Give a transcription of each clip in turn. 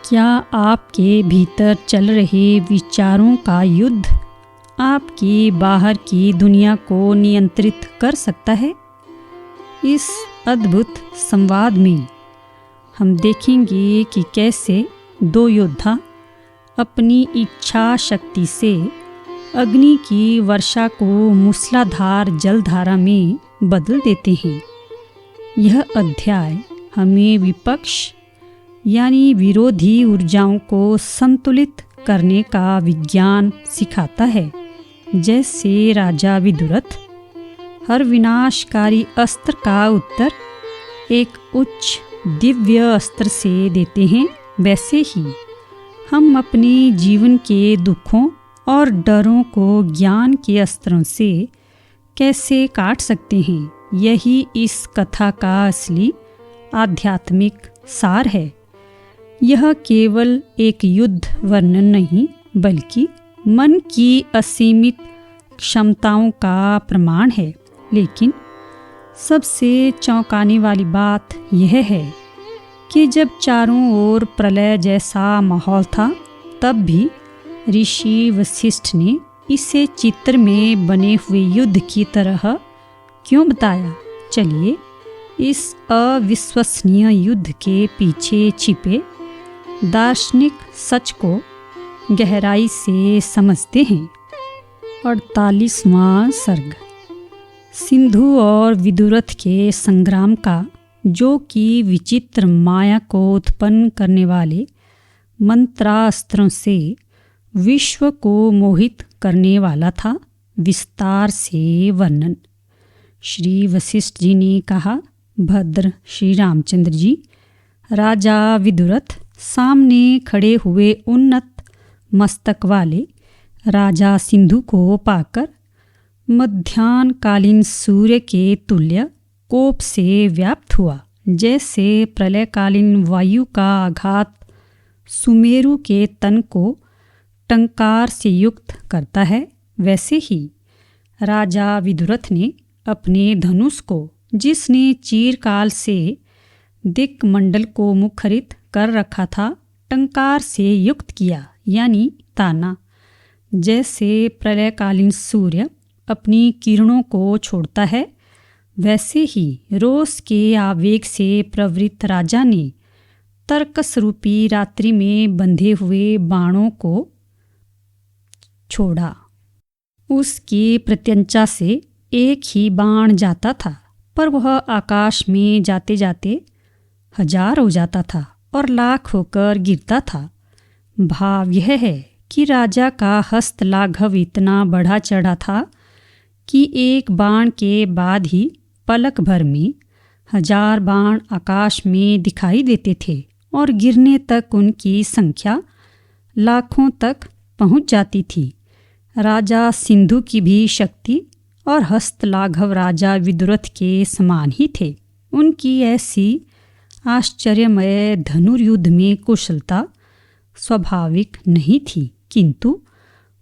क्या आपके भीतर चल रहे विचारों का युद्ध आपकी बाहर की दुनिया को नियंत्रित कर सकता है? इस अद्भुत संवाद में हम देखेंगे कि कैसे दो योद्धा अपनी इच्छा शक्ति से अग्नि की वर्षा को मूसलाधार जलधारा में बदल देते हैं। यह अध्याय हमें विपक्ष यानी विरोधी ऊर्जाओं को संतुलित करने का विज्ञान सिखाता है। जैसे राजा विदुरथ हर विनाशकारी अस्त्र का उत्तर एक उच्च दिव्य अस्त्र से देते हैं, वैसे ही हम अपने जीवन के दुखों और डरों को ज्ञान के अस्त्रों से कैसे काट सकते हैं। यही इस कथा का असली आध्यात्मिक सार है। यह केवल एक युद्ध वर्णन नहीं, बल्कि मन की असीमित क्षमताओं का प्रमाण है। लेकिन सबसे चौंकाने वाली बात यह है कि जब चारों ओर प्रलय जैसा माहौल था, तब भी ऋषि वशिष्ठ ने इसे चित्र में बने हुए युद्ध की तरह क्यों बताया? चलिए इस अविश्वसनीय युद्ध के पीछे छिपे दार्शनिक सच को गहराई से समझते हैं। 48वां सर्ग सिंधु और विदुरथ के संग्राम का, जो कि विचित्र माया को उत्पन्न करने वाले मंत्रास्त्रों से विश्व को मोहित करने वाला था, विस्तार से वर्णन। श्री वशिष्ठ जी ने कहा, भद्र श्री रामचंद्र जी, राजा विदुरथ सामने खड़े हुए उन्नत मस्तक वाले राजा सिंधु को पाकर मध्याह्नकालीन सूर्य के तुल्य कोप से व्याप्त हुआ। जैसे प्रलयकालीन वायु का आघात सुमेरु के तन को टंकार से युक्त करता है, वैसे ही राजा विदुरथ ने अपने धनुष को, जिसने चिरकाल से दिक्मंडल को मुखरित कर रखा था, टंकार से युक्त किया, यानी ताना। जैसे प्रलयकालीन सूर्य अपनी किरणों को छोड़ता है, वैसे ही रोष के आवेग से प्रवृत्त राजा ने तर्कस रूपी रात्रि में बंधे हुए बाणों को छोड़ा। उसकी प्रत्यंचा से एक ही बाण जाता था, पर वह आकाश में जाते जाते 1000 हो जाता था और लाख होकर गिरता था। भाव यह है कि राजा का हस्त लाघव इतना बढ़ा चढ़ा था कि एक बाण के बाद ही पलक भर में 1000 बाण आकाश में दिखाई देते थे और गिरने तक उनकी संख्या लाखों तक पहुंच जाती थी। राजा सिंधु की भी शक्ति और हस्त लाघव राजा विदुरथ के समान ही थे। उनकी ऐसी आश्चर्यमय धनुर्युद्ध में कुशलता स्वाभाविक नहीं थी, किंतु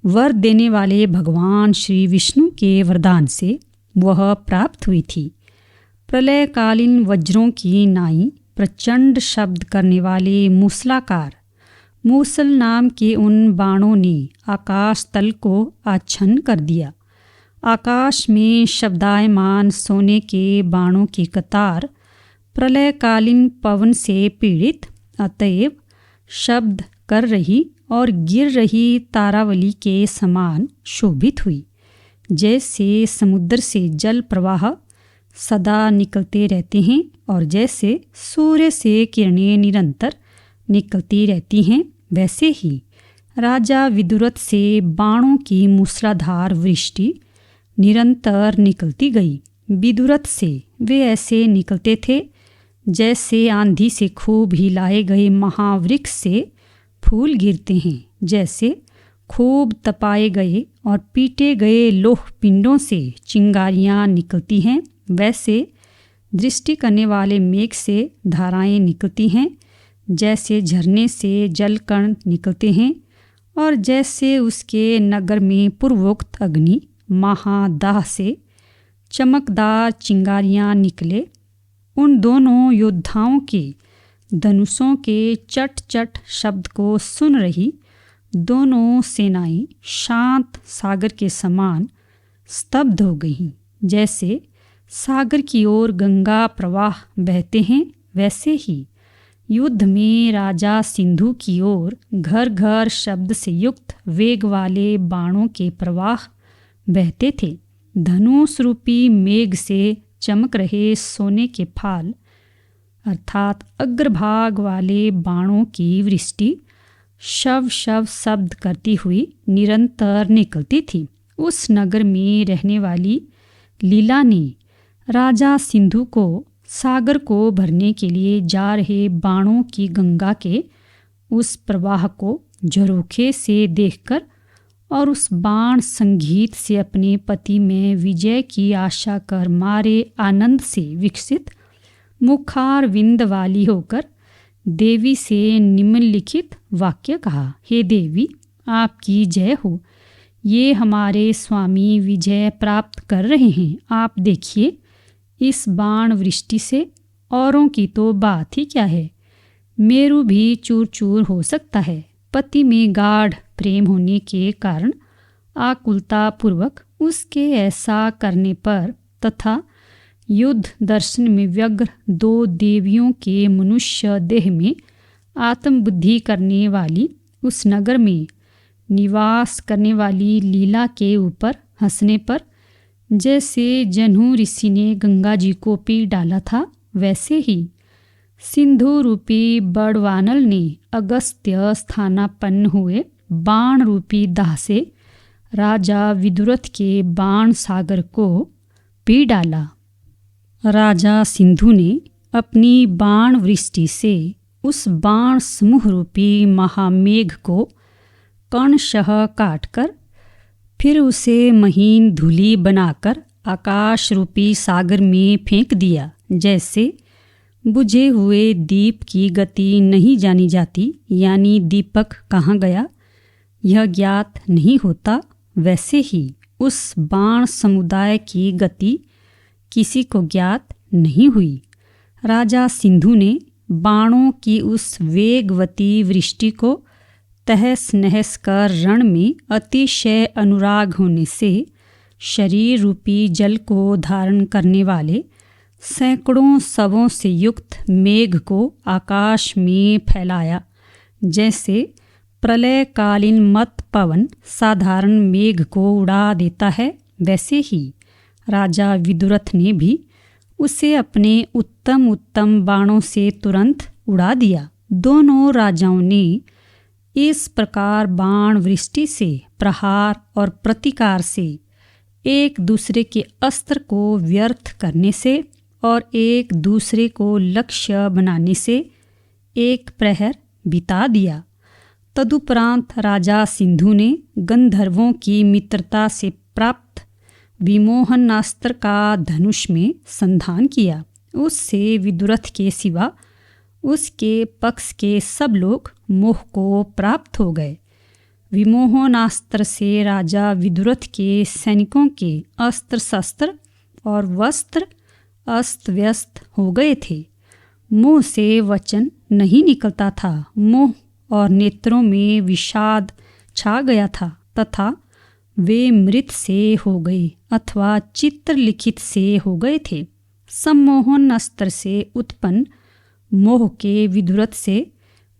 वर देने वाले भगवान श्री विष्णु के वरदान से वह प्राप्त हुई थी। प्रलयकालीन वज्रों की नाई प्रचंड शब्द करने वाले मूसलाकार मूसल नाम के उन बाणों ने आकाश तल को आच्छन्न कर दिया। आकाश में शब्दायमान सोने के बाणों की कतार प्रलयकालीन पवन से पीड़ित, अतएव शब्द कर रही और गिर रही तारावली के समान शोभित हुई। जैसे समुद्र से जल प्रवाह सदा निकलते रहते हैं और जैसे सूर्य से किरणें निरंतर निकलती रहती हैं, वैसे ही राजा विदुरथ से बाणों की मूसलाधार वृष्टि निरंतर निकलती गई। विदुरथ से वे ऐसे निकलते थे जैसे आंधी से खूब हिलाए गए महावृक्ष से फूल गिरते हैं, जैसे खूब तपाए गए और पीटे गए लोह पिंडों से चिंगारियाँ निकलती हैं, वैसे दृष्टि करने वाले मेघ से धाराएं निकलती हैं, जैसे झरने से जल कण निकलते हैं और जैसे उसके नगर में पूर्वोक्त अग्नि महादाह से चमकदार चिंगारियाँ निकले। उन दोनों योद्धाओं के धनुषों के चट चट शब्द को सुन रही दोनों सेनाएं शांत सागर के समान स्तब्ध हो गईं। जैसे सागर की ओर गंगा प्रवाह बहते हैं, वैसे ही युद्ध में राजा सिंधु की ओर घर घर शब्द से युक्त वेग वाले बाणों के प्रवाह बहते थे। धनुष रूपी मेघ से चमक रहे सोने के फाल अर्थात अग्रभाग वाले बाणों की वृष्टि शव शव शब्द करती हुई निरंतर निकलती थी। उस नगर में रहने वाली लीला ने राजा सिंधु को सागर को भरने के लिए जा रहे बाणों की गंगा के उस प्रवाह को झरोखे से देखकर और उस बाण संगीत से अपने पति में विजय की आशा कर मारे आनंद से विकसित मुखार विंद वाली होकर देवी से निम्नलिखित वाक्य कहा। हे देवी, आपकी जय हो। ये हमारे स्वामी विजय प्राप्त कर रहे हैं। आप देखिए, इस बाण वृष्टि से औरों की तो बात ही क्या है, मेरू भी चूर चूर हो सकता है। पति में गाढ़ प्रेम होने के कारण आकुलता पूर्वक उसके ऐसा करने पर तथा युद्ध दर्शन में व्यग्र दो देवियों के मनुष्य देह में आत्मबुद्धि करने वाली उस नगर में निवास करने वाली लीला के ऊपर हंसने पर जैसे जन्हू ऋषि ने गंगा जी को पी डाला था, वैसे ही सिंधु रूपी बड़वानल ने अगस्त्य स्थानापन्न हुए बाण रूपी दाह से राजा विदुरथ के बाण सागर को पी डाला। राजा सिंधु ने अपनी बाण वृष्टि से उस बाण समूह रूपी महामेघ को कणशः काटकर फिर उसे महीन धूलि बनाकर आकाश रूपी सागर में फेंक दिया। जैसे बुझे हुए दीप की गति नहीं जानी जाती, यानी दीपक कहाँ गया यह ज्ञात नहीं होता, वैसे ही उस बाण समुदाय की गति किसी को ज्ञात नहीं हुई। राजा सिंधु ने बाणों की उस वेगवती वृष्टि को तहस नहस कर रण में अतिशय अनुराग होने से शरीर रूपी जल को धारण करने वाले सैकड़ों शवों से युक्त मेघ को आकाश में फैलाया। जैसे प्रलयकालीन मत पवन साधारण मेघ को उड़ा देता है, वैसे ही राजा विदुरथ ने भी उसे अपने उत्तम उत्तम बाणों से तुरंत उड़ा दिया। दोनों राजाओं ने इस प्रकार बाण वृष्टि से प्रहार और प्रतिकार से एक दूसरे के अस्त्र को व्यर्थ करने से और एक दूसरे को लक्ष्य बनाने से एक प्रहर बिता दिया। तदुपरांत राजा सिंधु ने गंधर्वों की मित्रता से प्राप्त विमोहनास्त्र का धनुष में संधान किया। उससे विदुरथ के सिवा उसके पक्ष के सब लोग मोह को प्राप्त हो गए। विमोहनास्त्र से राजा विदुरथ के सैनिकों के अस्त्र शस्त्र और वस्त्र अस्त व्यस्त हो गए थे। मुँह से वचन नहीं निकलता था, मोह और नेत्रों में विषाद छा गया था तथा वे मृत से हो गए अथवा चित्रलिखित से हो गए थे। सम्मोहन अस्त्र से उत्पन्न मोह के विदुरथ से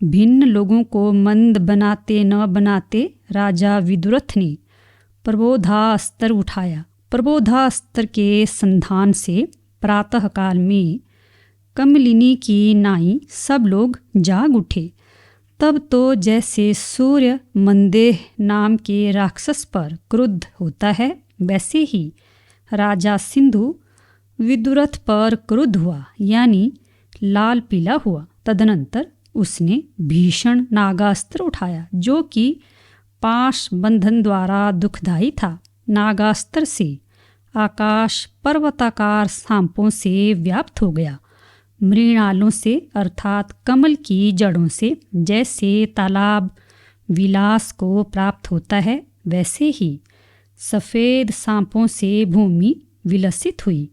भिन्न लोगों को मंद बनाते न बनाते राजा विदुरथ ने प्रबोधास्त्र उठाया। प्रबोधास्त्र के संधान से प्रातःकाल में कमलिनी की नाई सब लोग जाग उठे। तब तो जैसे सूर्य मंदेह नाम के राक्षस पर क्रुद्ध होता है, वैसे ही राजा सिंधु विदुरथ पर क्रुद्ध हुआ, यानी लाल पीला हुआ। तदनंतर उसने भीषण नागास्त्र उठाया, जो कि पाश बंधन द्वारा दुखदायी था। नागास्त्र से आकाश पर्वताकार सांपों से व्याप्त हो गया। मृणालों से अर्थात कमल की जड़ों से जैसे तालाब विलास को प्राप्त होता है, वैसे ही सफ़ेद सांपों से भूमि विलसित हुई।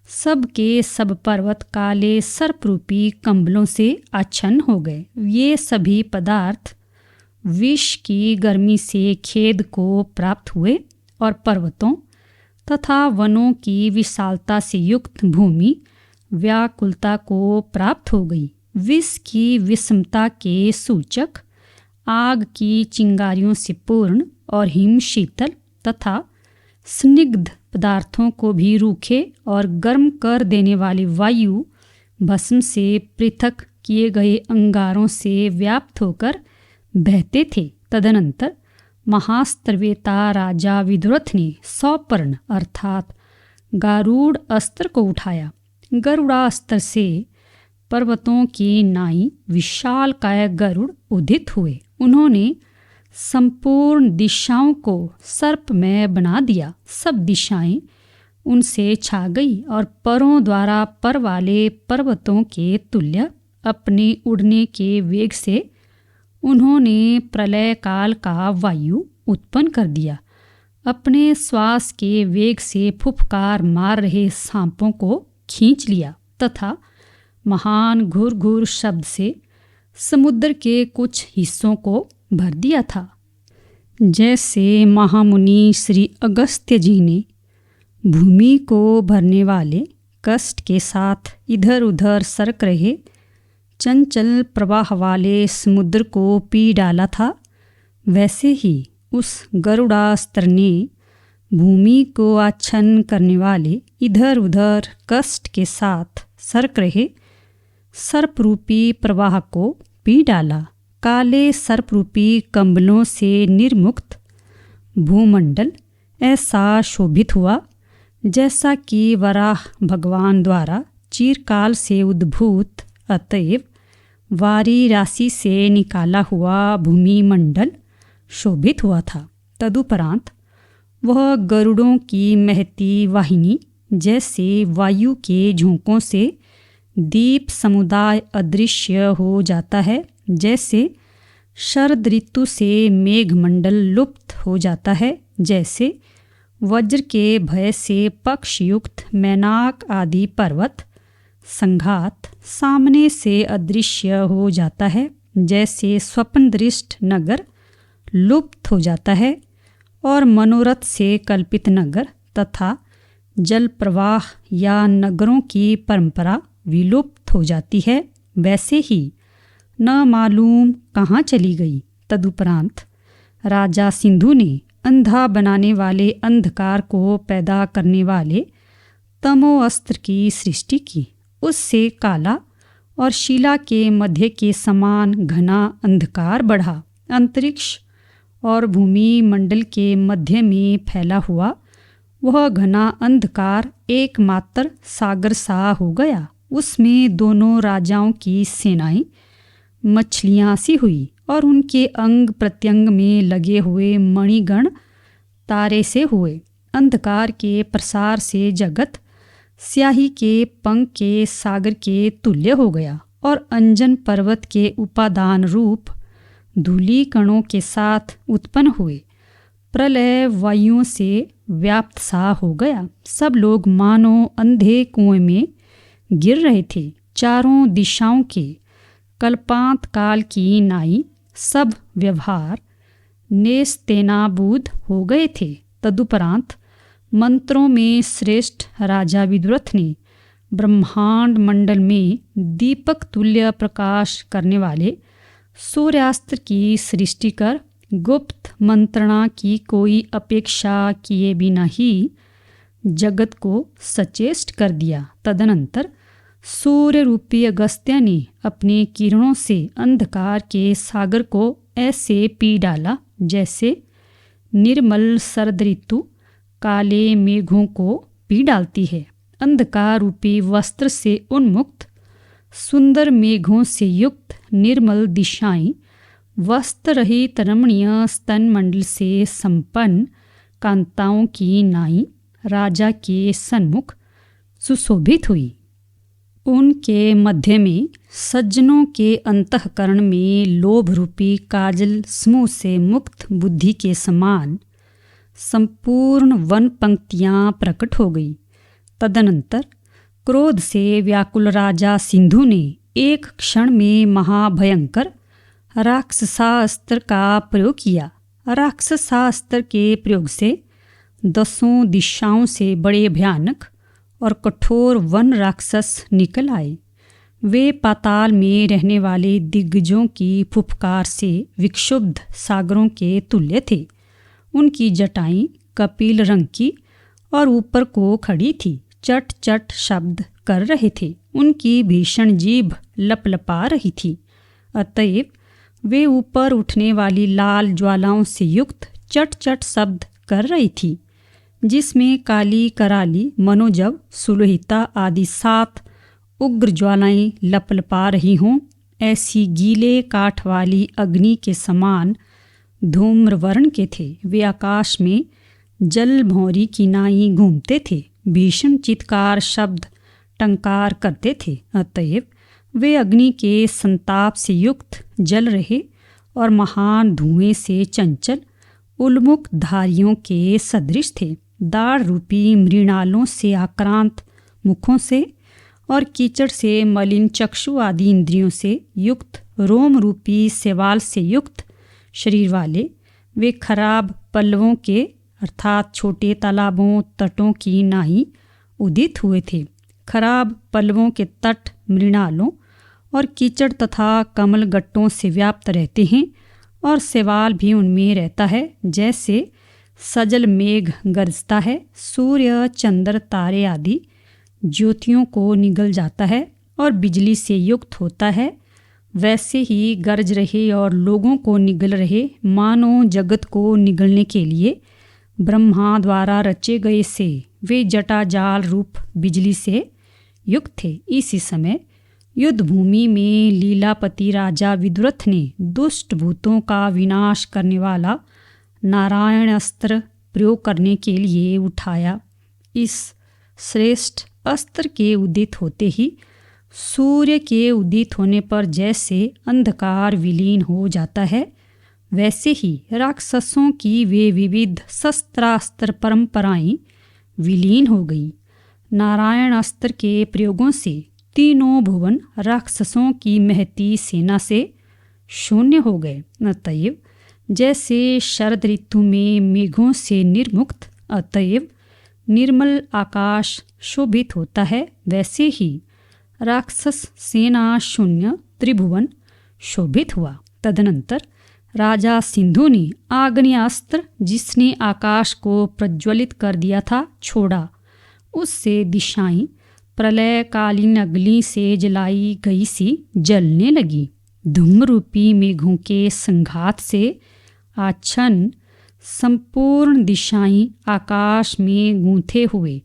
सब के सब पर्वत काले सर्परूपी कंबलों से आच्छन्न हो गए। ये सभी पदार्थ विष की गर्मी से खेद को प्राप्त हुए और पर्वतों तथा वनों की विशालता से युक्त भूमि व्याकुलता को प्राप्त हो गई। विष की विषमता के सूचक आग की चिंगारियों से पूर्ण और हिम शीतल तथा स्निग्ध पदार्थों को भी रूखे और गर्म कर देने वाली वायु भस्म से पृथक किए गए अंगारों से व्याप्त होकर बहते थे। तदनंतर महास्त्रवेता राजा विदुरथ ने सौपर्ण अर्थात गारूड़ अस्त्र को उठाया। गरुड़ास्त्र से पर्वतों की नाई विशाल काय गरुड़ उदित हुए। उन्होंने संपूर्ण दिशाओं को सर्पमय बना दिया। सब दिशाएं उनसे छा गई और परों द्वारा पर वाले पर्वतों के तुल्य अपने उड़ने के वेग से उन्होंने प्रलय काल का वायु उत्पन्न कर दिया। अपने श्वास के वेग से फुफकार मार रहे सांपों को खींच लिया तथा महान घुर घुर शब्द से समुद्र के कुछ हिस्सों को भर दिया था। जैसे महामुनि श्री अगस्त्य जी ने भूमि को भरने वाले कष्ट के साथ इधर उधर सरक रहे चंचल प्रवाह वाले समुद्र को पी डाला था, वैसे ही उस गरुड़ास्त्र ने भूमि को आच्छन्न करने वाले इधर उधर कष्ट के साथ सरक रहे सर्परूपी प्रवाह को पी डाला। काले सर्परूपी कंबलों से निर्मुक्त भूमंडल ऐसा शोभित हुआ जैसा कि वराह भगवान द्वारा चिरकाल से उद्भूत अतएव वारी राशि से निकाला हुआ भूमि मंडल शोभित हुआ था। तदुपरांत वह गरुड़ों की महती वाहिनी जैसे वायु के झोंकों से दीप समुदाय अदृश्य हो जाता है, जैसे शरद ऋतु से मेघमंडल लुप्त हो जाता है, जैसे वज्र के भय से पक्षयुक्त मैनाक आदि पर्वत संघात सामने से अदृश्य हो जाता है, जैसे स्वप्नदृष्ट नगर लुप्त हो जाता है और मनोरथ से कल्पित नगर तथा जल प्रवाह या नगरों की परंपरा विलुप्त हो जाती है, वैसे ही न मालूम कहाँ चली गई। तदुपरांत राजा सिंधु ने अंधा बनाने वाले अंधकार को पैदा करने वाले तमो अस्त्र की सृष्टि की। उससे काला और शिला के मध्य के समान घना अंधकार बढ़ा। अंतरिक्ष और भूमि मंडल के मध्य में फैला हुआ वह घना अंधकार एकमात्र सागर सा हो गया। उसमें दोनों राजाओं की सेनाएं मछलियाँ सी हुई और उनके अंग प्रत्यंग में लगे हुए मणिगण तारे से हुए। अंधकार के प्रसार से जगत स्याही के पंख के सागर के तुल्य हो गया और अंजन पर्वत के उपादान रूप धूली कणों के साथ उत्पन्न हुए प्रलय वायुओं से व्याप्त सा हो गया। सब लोग मानो अंधे कुएं में गिर रहे थे। चारों दिशाओं के कल्पांत काल की नाई सब व्यवहार नेस्तनाबूद हो गए थे। तदुपरांत मंत्रों में श्रेष्ठ राजा विदुरथ ने ब्रह्मांड मंडल में दीपक तुल्य प्रकाश करने वाले सूर्यास्त्र की सृष्टि कर गुप्त मंत्रणा की कोई अपेक्षा किए बिना ही जगत को सचेष्ट कर दिया। तदनंतर सूर्य रूपी अगस्त्य ने अपने किरणों से अंधकार के सागर को ऐसे पी डाला जैसे निर्मल शरद ऋतु काले मेघों को पी डालती है। अंधकार रूपी वस्त्र से उन्मुक्त सुंदर मेघों से युक्त निर्मल दिशाएं वस्त्र रहित रमणीय स्तन मंडल से संपन्न कांताओं की नाई राजा के सन्मुख सुशोभित हुई। उनके मध्य में सज्जनों के अंतःकरण में लोभ रूपी काजल समूह से मुक्त बुद्धि के समान संपूर्ण वन पंक्तियाँ प्रकट हो गई। तदनंतर क्रोध से व्याकुल राजा सिंधु ने एक क्षण में महाभयंकर राक्षसास्त्र का प्रयोग किया। राक्षसास्त्र के प्रयोग से 10 दिशाओं से बड़े भयानक और कठोर वन राक्षस निकल आए। वे पाताल में रहने वाले दिग्गजों की फुफकार से विक्षुब्ध सागरों के तुल्य थे। उनकी जटाएं कपिल रंग की और ऊपर को खड़ी थी, चट चट शब्द कर रहे थे। उनकी भीषण जीभ लपलपा रही थी। अतएव वे ऊपर उठने वाली लाल ज्वालाओं से युक्त चट चट शब्द कर रही थी, जिसमें काली कराली मनोजव सुलोहिता आदि 7 उग्र ज्वालाएं लपलपा रही हों। ऐसी गीले काठ वाली अग्नि के समान धूम्रवर्ण के थे। वे आकाश में जल भौरी की नाई घूमते थे, भीषण चित्कार शब्द टंकार करते थे। अतएव वे अग्नि के संताप से युक्त जल रहे और महान धुएं से चंचल उल्मुख धारियों के सदृश थे। दाढ़ रूपी मृणालों से आक्रांत मुखों से और कीचड़ से मलिन चक्षु आदि इंद्रियों से युक्त, रोम रूपी सेवाल से युक्त शरीर वाले वे खराब पल्लवों के अर्थात छोटे तालाबों तटों की नाई उदित हुए थे। खराब पल्लवों के तट मृणालों और कीचड़ तथा कमल गट्टों से व्याप्त रहते हैं और सेवाल भी उनमें रहता है। जैसे सजल मेघ गरजता है, सूर्य चंद्र तारे आदि ज्योतियों को निगल जाता है और बिजली से युक्त होता है, वैसे ही गरज रहे और लोगों को निगल रहे, मानो जगत को निगलने के लिए ब्रह्मा द्वारा रचे गए से वे जटाजाल रूप बिजली से युक्त थे। इसी समय युद्ध भूमि में लीलापति राजा विदुरथ ने दुष्ट भूतों का विनाश करने वाला नारायण अस्त्र प्रयोग करने के लिए उठाया। इस श्रेष्ठ अस्त्र के उदित होते ही सूर्य के उदित होने पर जैसे अंधकार विलीन हो जाता है, वैसे ही राक्षसों की वे विविध शस्त्रास्त्र परंपराएं विलीन हो गई। नारायण अस्त्र के प्रयोगों से तीनों भुवन राक्षसों की महती सेना से शून्य हो गए। अतएव जैसे शरद ऋतु में मेघों से निर्मुक्त अतएव निर्मल आकाश शोभित होता है, वैसे ही राक्षस सेना शून्य त्रिभुवन शोभित हुआ। तदनंतर राजा सिंधु ने आग्नेयास्त्र, जिसने आकाश को प्रज्वलित कर दिया था, छोड़ा। उससे दिशाएं प्रलयकालीन अग्नि से जलाई गई सी जलने लगी। धूम्ररूपी मेघों के संघात से आच्छन्न संपूर्ण दिशाएं आकाश में गूंथे हुए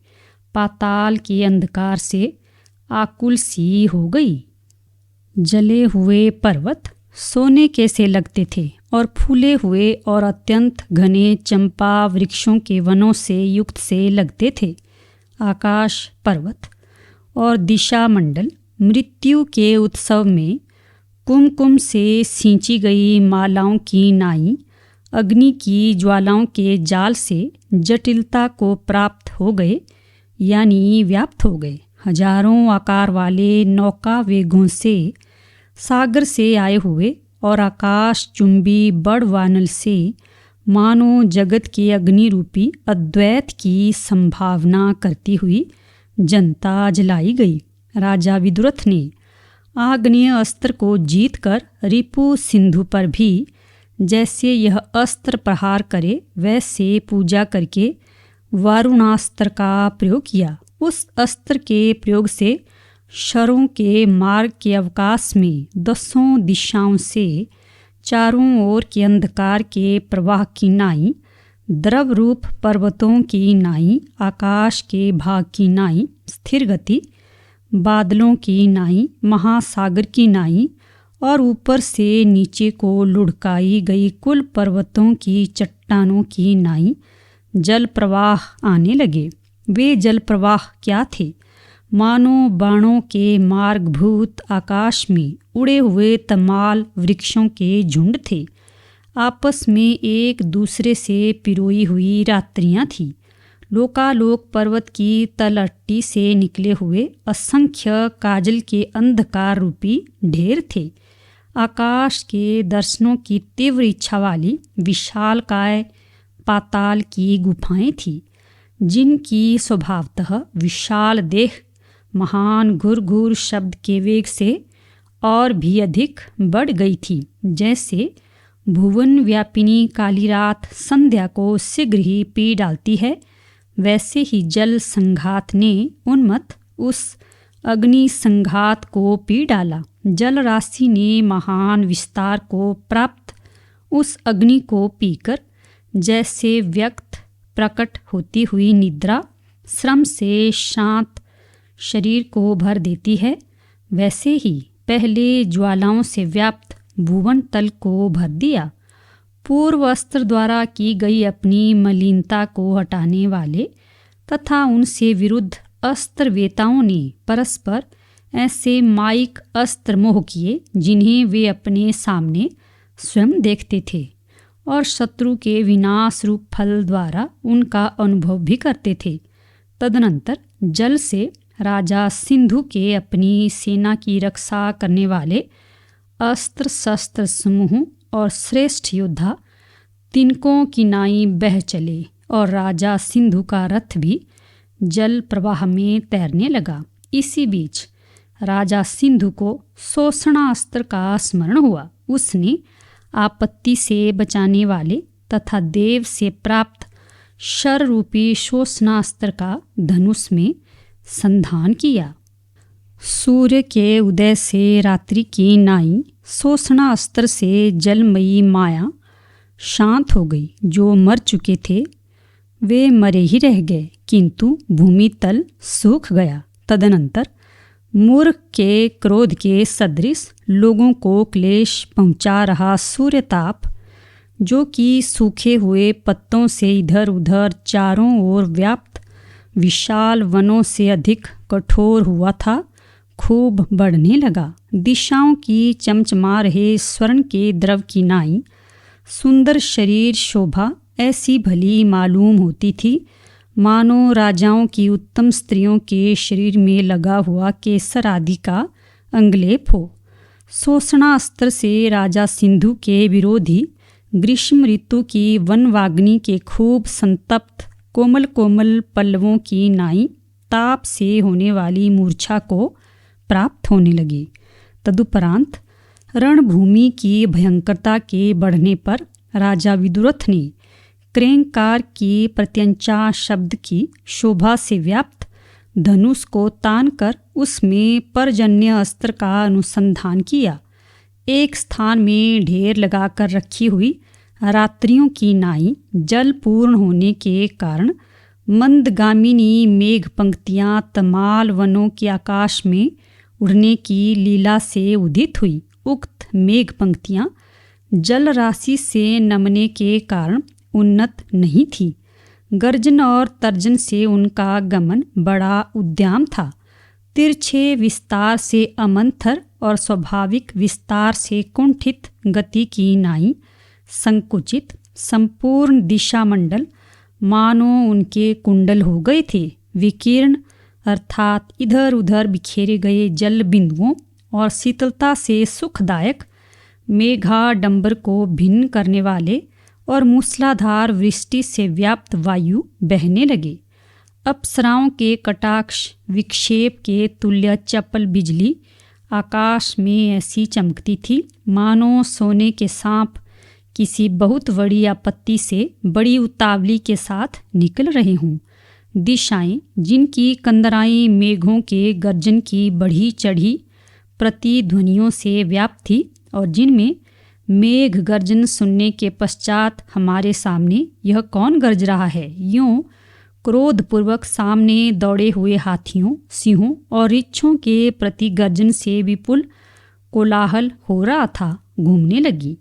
पाताल के अंधकार से आकुल सी हो गई। जले हुए पर्वत सोने के से लगते थे और फूले हुए और अत्यंत घने चंपा वृक्षों के वनों से युक्त से लगते थे। आकाश पर्वत और दिशा मंडल मृत्यु के उत्सव में कुमकुम से सींची गई मालाओं की नाई अग्नि की ज्वालाओं के जाल से जटिलता को प्राप्त हो गए, यानी व्याप्त हो गए। हजारों आकार वाले नौका वेगों से सागर से आए हुए और आकाश चुंबी बड़ वानल से मानो जगत के अग्नि रूपी अद्वैत की संभावना करती हुई जनता जलाई गई। राजा विदुरथ ने आग्नेय अस्त्र को जीतकर रिपु सिंधु पर भी जैसे यह अस्त्र प्रहार करे वैसे पूजा करके वारुणास्त्र का प्रयोग किया। उस अस्त्र के प्रयोग से शरों के मार्ग के अवकाश में 10 दिशाओं से चारों ओर के अंधकार के प्रवाह की नाई, द्रव रूप पर्वतों की नाई, आकाश के भाग की नाई, स्थिर गति बादलों की नाई, महासागर की नाई और ऊपर से नीचे को लुढ़काई गई कुल पर्वतों की चट्टानों की नाई जल प्रवाह आने लगे। वे जल प्रवाह क्या थे? मानो बाणों के मार्गभूत आकाश में उड़े हुए तमाल वृक्षों के झुंड थे। आपस में एक दूसरे से पिरोई हुई रात्रियां थीं। लोकालोक पर्वत की तलहटी से निकले हुए असंख्य काजल के अंधकार रूपी ढेर थे। आकाश के दर्शनों की तीव्र इच्छा वाली विशालकाय पाताल की गुफाएं थीं, जिनकी स्वभावतः विशाल देह महान घुरघुर शब्द के वेग से और भी अधिक बढ़ गई थी। जैसे भुवन व्यापिनी काली रात संध्या को शीघ्र ही पी डालती है, वैसे ही जल संघात ने उन्मत्त उस अग्नि संघात को पी डाला। जल राशि ने महान विस्तार को प्राप्त उस अग्नि को पीकर जैसे व्यक्त प्रकट होती हुई निद्रा श्रम से शांत शरीर को भर देती है, वैसे ही पहले ज्वालाओं से व्याप्त भुवन तल को भर दिया। पूर्व अस्त्र द्वारा की गई अपनी मलिनता को हटाने वाले तथा उनसे विरुद्ध अस्त्र वेताओं ने परस्पर ऐसे माइक अस्त्र मोह किए, जिन्हें वे अपने सामने स्वयं देखते थे और शत्रु के विनाश रूप फल द्वारा उनका अनुभव भी करते थे। तदनंतर जल से राजा सिंधु के अपनी सेना की रक्षा करने वाले अस्त्र शस्त्र समूह और श्रेष्ठ योद्धा तिनकों की नाई बह चले और राजा सिंधु का रथ भी जल प्रवाह में तैरने लगा। इसी बीच राजा सिंधु को शोषणास्त्र का स्मरण हुआ। उसने आपत्ति से बचाने वाले तथा देव से प्राप्त शर रूपी शोषणास्त्र का धनुष में संधान किया। सूर्य के उदय से रात्रि की नाई शोषणास्त्र से जलमयी माया शांत हो गई। जो मर चुके थे वे मरे ही रह गए, किंतु भूमि तल सूख गया। तदनंतर मूर्ख के क्रोध के सदृश लोगों को क्लेश पहुंचा रहा सूर्यताप, जो कि सूखे हुए पत्तों से इधर उधर चारों ओर व्याप्त विशाल वनों से अधिक कठोर हुआ था, खूब बढ़ने लगा। दिशाओं की चमचमा रहे स्वर्ण के द्रव की नाई सुंदर शरीर शोभा ऐसी भली मालूम होती थी, मानो राजाओं की उत्तम स्त्रियों के शरीर में लगा हुआ केसर आदि का अंगलेप हो। शोषणास्त्र से राजा सिंधु के विरोधी ग्रीष्म ऋतु की वनवाग्नि के खूब संतप्त कोमल कोमल पल्लवों की नाई ताप से होने वाली मूर्छा को प्राप्त होने लगी। तदुपरांत रणभूमि की भयंकरता के बढ़ने पर राजा विदुरथ ने क्रेंकार की प्रत्यंचा शब्द की शोभा से व्याप्त धनुष को तानकर उसमें परजन्य अस्त्र का अनुसंधान किया। एक स्थान में ढेर लगाकर रखी हुई रात्रियों की नाई जल पूर्ण होने के कारण मंदगामिनी मेघ पंक्तियां तमाल वनों के आकाश में उड़ने की लीला से उदित हुई। उक्त मेघ पंक्तियां जल राशि से नमने के कारण उन्नत नहीं थी। गर्जन और तर्जन से उनका गमन बड़ा उद्यम था। तिरछे विस्तार से अमंथर और स्वाभाविक विस्तार से कुंठित गति की नाई संकुचित संपूर्ण दिशा मंडल मानो उनके कुंडल हो गए थे। विकीर्ण अर्थात इधर उधर बिखेरे गए जल बिंदुओं और शीतलता से सुखदायक मेघाडंबर को भिन्न करने वाले और मूसलाधार वृष्टि से व्याप्त वायु बहने लगे। अप्सराओं के कटाक्ष विक्षेप के तुल्य चपल बिजली आकाश में ऐसी चमकती थी, मानो सोने के सांप किसी बहुत बड़ी आपत्ति से बड़ी उतावली के साथ निकल रहे हों। दिशाएं, जिनकी कंदराई मेघों के गर्जन की बढ़ी चढ़ी प्रतिध्वनियों से व्याप्त थी और जिनमें मेघ गर्जन सुनने के पश्चात हमारे सामने यह कौन गरज रहा है, यूं क्रोधपूर्वक सामने दौड़े हुए हाथियों, सिंहों और रिच्छों के प्रति गर्जन से विपुल कोलाहल हो रहा था, घूमने लगी।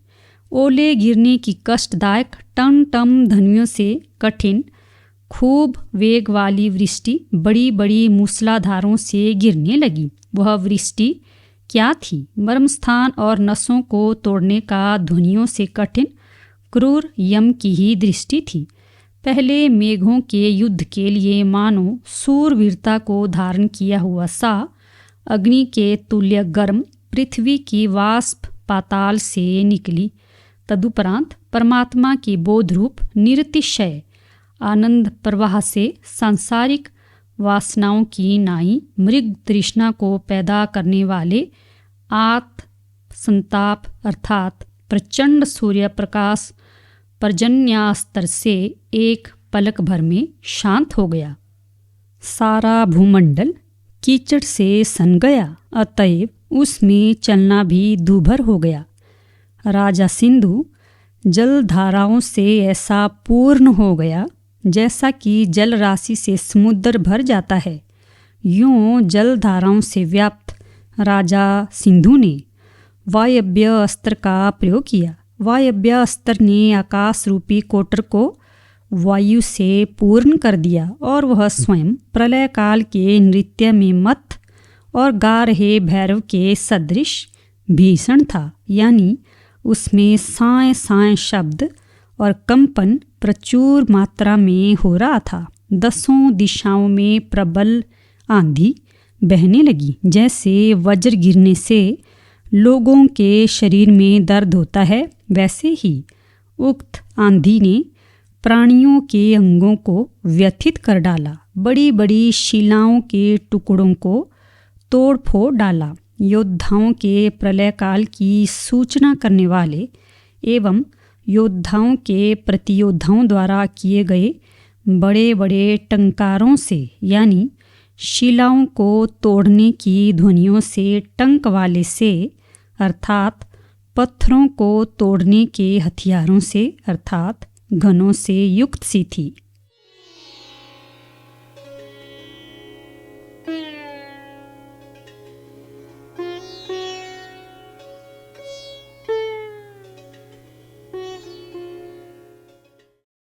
ओले गिरने की कष्टदायक टम टम ध्वनियों से कठिन खूब वेग वाली वृष्टि बड़ी बड़ी मूसलाधारों से गिरने लगी। वह वृष्टि क्या थी? मर्मस्थान और नसों को तोड़ने का ध्वनियों से कठिन क्रूर यम की ही दृष्टि थी। पहले मेघों के युद्ध के लिए मानो सूरवीरता को धारण किया हुआ सा अग्नि के तुल्य गर्म पृथ्वी की वाष्प पाताल से निकली। तदुपरांत परमात्मा की बोध रूप निरतिशय आनंद प्रवाह से सांसारिक वासनाओं की नाई मृग तृष्णा को पैदा करने वाले आत्म संताप अर्थात प्रचंड सूर्य प्रकाश पर्जन्यास्त्र से एक पलक भर में शांत हो गया। सारा भूमंडल कीचड़ से सन गया, अतएव उसमें चलना भी दूभर हो गया। राजा सिंधु जलधाराओं से ऐसा पूर्ण हो गया जैसा कि जल राशि से समुद्र भर जाता है। यूं जलधाराओं से व्याप्त राजा सिंधु ने वायव्य अस्त्र का प्रयोग किया। वायव्य अस्त्र ने आकाश रूपी कोटर को वायु से पूर्ण कर दिया और वह स्वयं प्रलय काल के नृत्य में मत्त और गा रहे भैरव के सदृश भीषण था, यानी उसमें साए साए शब्द और कंपन प्रचुर मात्रा में हो रहा था। 10 दिशाओं में प्रबल आंधी बहने लगी। जैसे वज्र गिरने से लोगों के शरीर में दर्द होता है, वैसे ही उक्त आंधी ने प्राणियों के अंगों को व्यथित कर डाला। बड़ी बड़ी शिलाओं के टुकड़ों को तोड़ फोड़ डाला। योद्धाओं के प्रलय काल की सूचना करने वाले एवं योद्धाओं के प्रतियोद्धाओं द्वारा किए गए बड़े बड़े टंकारों से, यानी शिलाओं को तोड़ने की ध्वनियों से टंक वाले से अर्थात पत्थरों को तोड़ने के हथियारों से अर्थात घनों से युक्त सी थी।